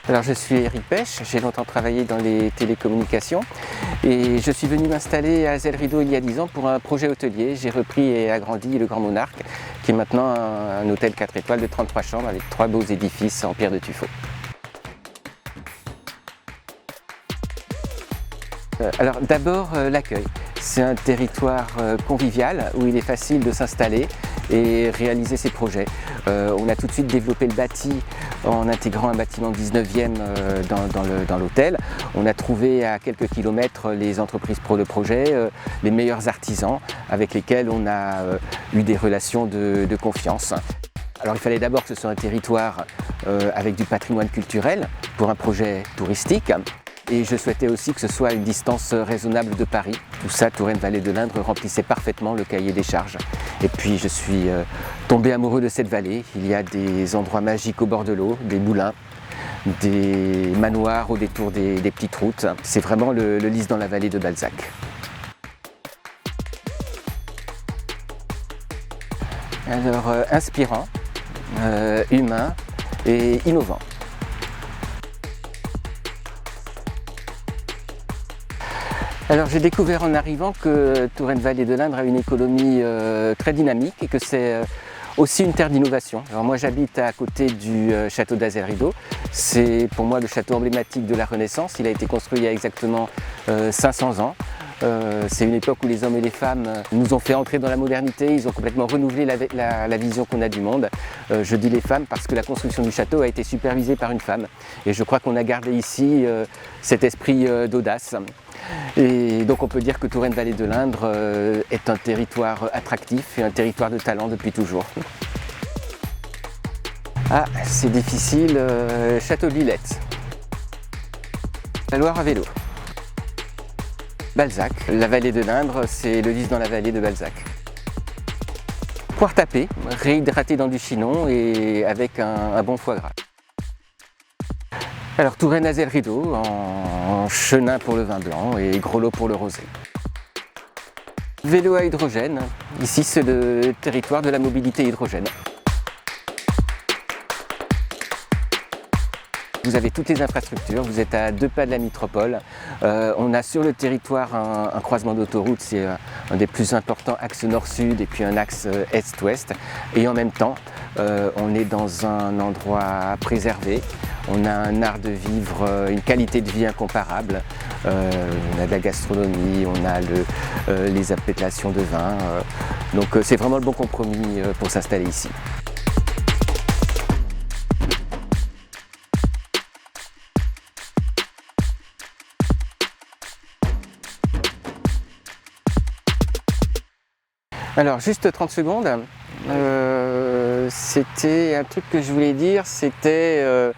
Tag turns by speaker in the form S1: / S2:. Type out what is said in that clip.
S1: Alors je suis Éric Pêche, j'ai longtemps travaillé dans les télécommunications et je suis venu m'installer à Azel-Rideau il y a 10 ans pour un projet hôtelier. J'ai repris et agrandi le Grand Monarque qui est maintenant un hôtel 4 étoiles de 33 chambres avec 3 beaux édifices en pierre de tuffeau. Alors d'abord l'accueil. C'est un territoire convivial où il est facile de s'installer et réaliser ses projets. On a tout de suite développé le bâti en intégrant un bâtiment 19e dans l'hôtel. On a trouvé à quelques kilomètres les entreprises pour le projet, les meilleurs artisans avec lesquels on a eu des relations de confiance. Alors il fallait d'abord que ce soit un territoire avec du patrimoine culturel pour un projet touristique. Et je souhaitais aussi que ce soit à une distance raisonnable de Paris. Tout ça, Touraine-Vallée de l'Indre remplissait parfaitement le cahier des charges. Et puis je suis tombé amoureux de cette vallée. Il y a des endroits magiques au bord de l'eau, des moulins, des manoirs au détour des petites routes. C'est vraiment le Lys dans la vallée de Balzac. Alors inspirant, humain et innovant. Alors j'ai découvert en arrivant que Touraine-Vallée de l'Indre a une économie très dynamique et que c'est aussi une terre d'innovation. Alors moi j'habite à côté du château d'Azel-Rideau. C'est pour moi le château emblématique de la Renaissance. Il a été construit il y a exactement 500 ans. C'est une époque où les hommes et les femmes nous ont fait entrer dans la modernité, ils ont complètement renouvelé la vision qu'on a du monde. Je dis les femmes parce que la construction du château a été supervisée par une femme. Et je crois qu'on a gardé ici cet esprit d'audace. Et donc on peut dire que Touraine-Vallée de l'Indre est un territoire attractif et un territoire de talent depuis toujours. Ah, c'est difficile, Château de Lillette. La Loire à vélo. Balzac, la vallée de l'Indre, c'est le Lys dans la vallée de Balzac. Poire tapée, réhydratée dans du chinon et avec un bon foie gras. Alors Touraine-Azel-Rideau en chenin pour le vin blanc et Grelot pour le rosé. Vélo à hydrogène, ici c'est le territoire de la mobilité hydrogène. Vous avez toutes les infrastructures, vous êtes à 2 pas de la métropole. On a sur le territoire un croisement d'autoroute, c'est un des plus importants axes nord-sud et puis un axe est-ouest. Et en même temps, on est dans un endroit préservé. On a un art de vivre, une qualité de vie incomparable. On a de la gastronomie, on a les appellations de vin. Donc c'est vraiment le bon compromis pour s'installer ici. Alors juste 30 secondes, c'était un truc que je voulais dire, c'était